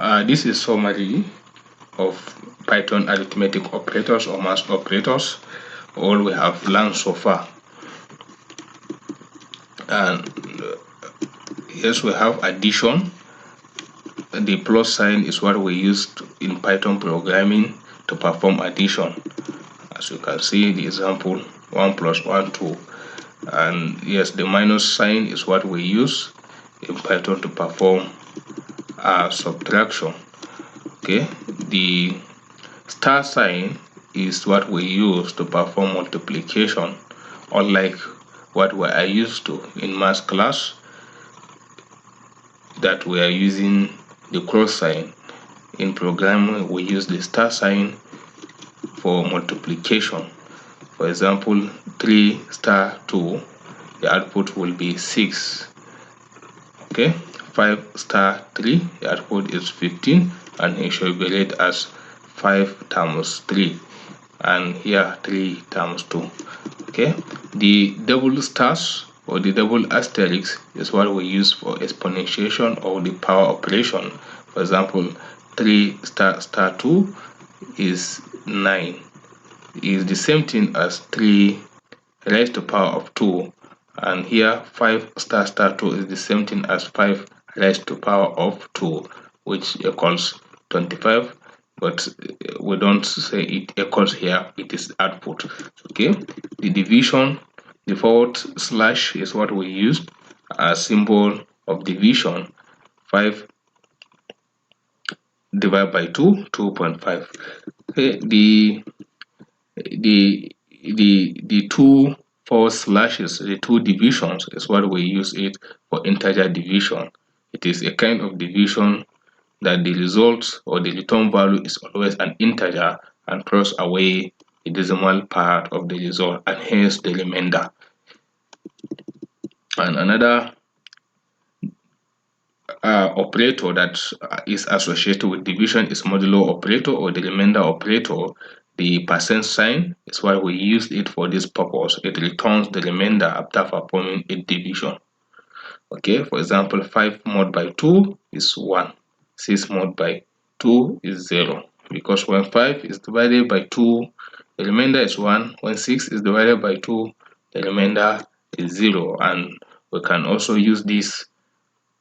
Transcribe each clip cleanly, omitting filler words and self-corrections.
This is summary of Python arithmetic operators or math operators, all we have learned so far. And yes, we have addition. The plus sign is what we used in Python programming to perform addition. As you can see, the example 1 plus 1, 2. And yes, the minus sign is what we use in Python to perform subtraction. Okay, the star sign is what we use to perform multiplication, unlike what we are used to in math class, that we are using the cross sign. In programming, we use the star sign for multiplication. For example, 3 star 2, the output will be 6. Okay, 5 star 3, the output is 15, and it should be read as 5 times 3, and here 3 times 2. Okay, the double stars or the double asterisk is what we use for exponentiation or the power operation. For example, 3 star star 2 is 9. Is the same thing as 3 raised to the power of 2, and here 5 star star 2 is the same thing as 5 raised to the power of 2, which equals 25, but we don't say it equals here, it is output. Okay, the division, the forward slash is what we used as symbol of division. 5 divided by 2, 2.5. Okay, the two forward slashes, the two divisions, is what we use it for integer division. It is a kind of division that the result or the return value is always an integer and throws away the decimal part of the result and hence the remainder. And another operator that is associated with division is modulo operator or the remainder operator. The percent sign is why we use it for this purpose. It returns the remainder after performing a division. Okay, for example, 5 mod by 2 is 1. 6 mod by 2 is 0. Because when 5 is divided by 2, the remainder is 1. When 6 is divided by 2, the remainder is 0. And we can also use this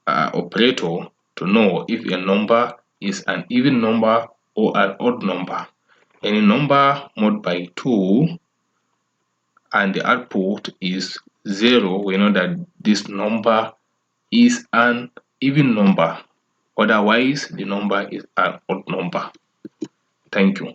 operator to know if a number is an even number or an odd number. Any number mod by 2 and the output is 0, we know that this number is an even number. Otherwise, the number is an odd number. Thank you.